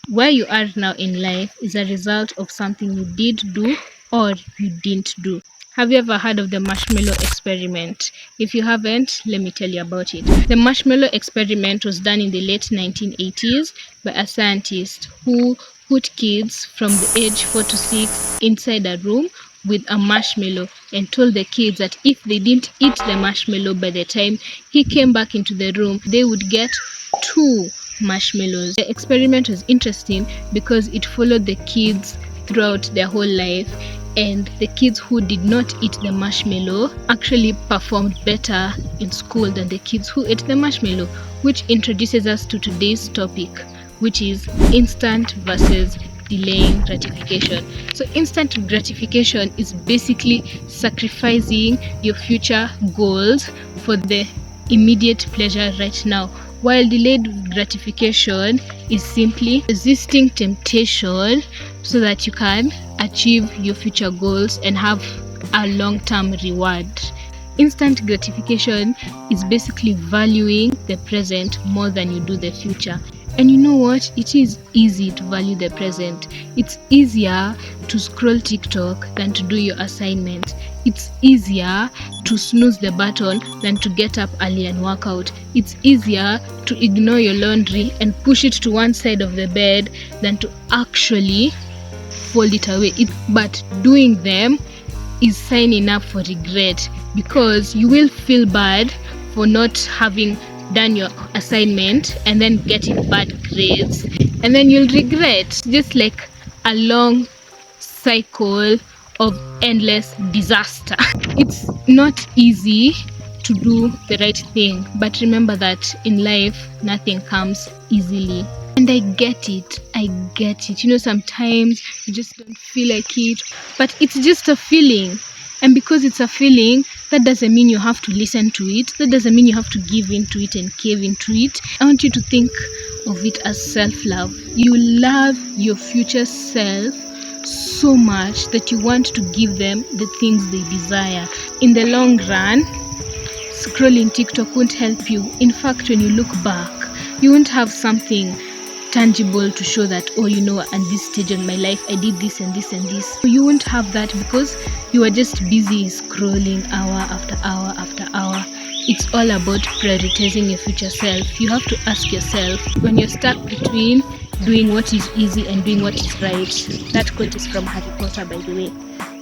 Where you are now in life is a result of something you did do or you didn't do. Have you ever heard of the marshmallow experiment? If you haven't, let me tell you about it. The marshmallow experiment was done in the late 1980s by a scientist who put kids from the age 4 to 6 inside a room with a marshmallow and told the kids that if they didn't eat the marshmallow by the time he came back into the room, they would get 2 marshmallows. The experiment was interesting because it followed the kids throughout their whole life, and the kids who did not eat the marshmallow actually performed better in school than the kids who ate the marshmallow, which introduces us to today's topic, which is instant versus delaying gratification. So instant gratification is basically sacrificing your future goals for the immediate pleasure right now, while delayed gratification is simply resisting temptation so that you can achieve your future goals and have a long-term reward. Instant gratification is basically valuing the present more than you do the future. And you know what? It is easy to value the present. It's easier to scroll TikTok than to do your assignment. It's easier to snooze the button than to get up early and work out. It's easier to ignore your laundry and push it to one side of the bed than to actually fold it away. But doing them is signing up for regret, because you will feel bad for not having done your assignment and then getting bad grades, and then you'll regret. Just like a long cycle of endless disaster. It's not easy to do the right thing, but remember that in life nothing comes easily. And I get it. You know, sometimes you just don't feel like it, but it's just a feeling. And because it's a feeling, that doesn't mean you have to listen to it. That doesn't mean you have to give in to it and cave into it. I want you to think of it as self-love. You love your future self so much that you want to give them the things they desire. In the long run, scrolling TikTok won't help you. In fact, when you look back, you won't have something tangible to show that, oh, you know, at this stage of my life I did this and this and this. You won't have that because you are just busy scrolling hour after hour after hour. It's all about prioritizing your future self. You have to ask yourself, when you're stuck between doing what is easy and doing what is right. That quote is from Harry Potter, by the way.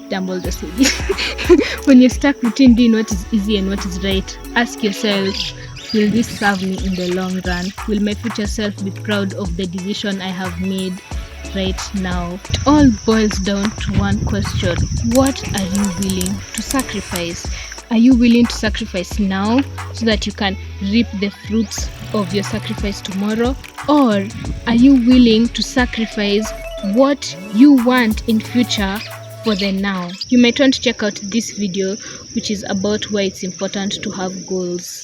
Dumbledore said it. When you're stuck between doing what is easy and what is right, ask yourself, will this serve me in the long run? Will my future self be proud of the decision I have made right now? It all boils down to one question. What are you willing to sacrifice? Are you willing to sacrifice now so that you can reap the fruits of your sacrifice tomorrow? Or are you willing to sacrifice what you want in future for the now? You might want to check out this video, which is about why it's important to have goals.